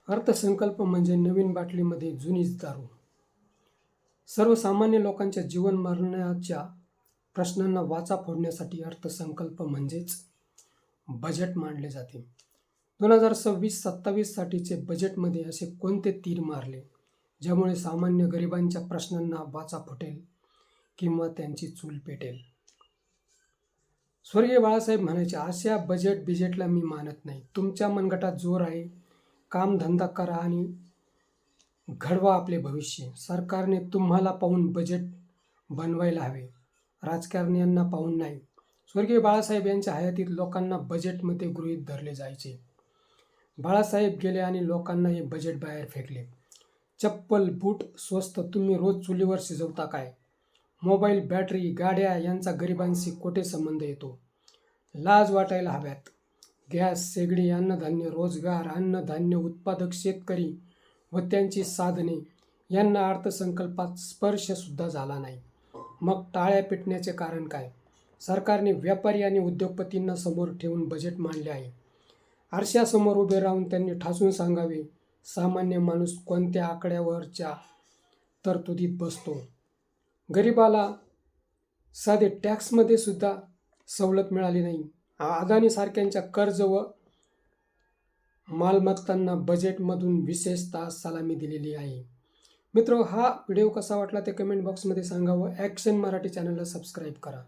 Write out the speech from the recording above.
अर्थसंकल्प म्हणजे नवीन बाटलीमध्ये जुनीच दारू. सर्वसामान्य लोकांच्या जीवन मरणाच्या प्रश्नांना वाचा फोडण्यासाठी अर्थसंकल्प म्हणजेच बजेट मांडले जाते. 2026-27 साठीचे बजेटमध्ये असे कोणते तीर मारले ज्यामुळे सामान्य गरिबांच्या प्रश्नांना वाचा फुटेल किंवा त्यांची चूल पेटेल? स्वर्गीय बाळासाहेब म्हणायचे, अशा बिजेटला मी मानत नाही. तुमच्या मनगटात जोर आहे, कामधंदा करा आणि घडवा आपले भविष्य. सरकारने तुम्हाला पाहून बजेट बनवायला हवे, राजकारण्यांना पाहून नाही. स्वर्गीय बाळासाहेब यांच्या हयातीत लोकांना बजेटमध्ये गृहीत धरले जायचे. बाळासाहेब गेले आणि लोकांना हे बजेट बाहेर फेकले. चप्पल, बूट स्वस्त तुम्ही रोज चुलीवर शिजवता काय? मोबाईल, बॅटरी, गाड्या यांचा गरिबांशी कोठे संबंध येतो? लाज वाटायला हव्यात. गॅस, शेगडी, अन्नधान्य, रोजगार, अन्नधान्य उत्पादक शेतकरी व त्यांची साधने यांना अर्थसंकल्पात स्पर्शसुद्धा झाला नाही. मग टाळ्या पेटण्याचे कारण काय? सरकारने व्यापारी आणि उद्योगपतींना समोर ठेवून बजेट मांडले आहे. आरशासमोर उभे राहून त्यांनी ठासून सांगावे, सामान्य माणूस कोणत्या आकड्यावरच्या तरतुदीत बसतो? गरिबाला साधे टॅक्समध्ये सुद्धा सवलत मिळाली नाही. अदानी सारख्यांच्या कर्ज व मालमत्तांना बजेटमधून विशेषतः सलामी दिलेली आहे. मित्र, हा व्हिडिओ कसा वाटला ते कमेंट बॉक्समध्ये सांगा व ॲक्शन मराठी चॅनलला सबस्क्राईब करा.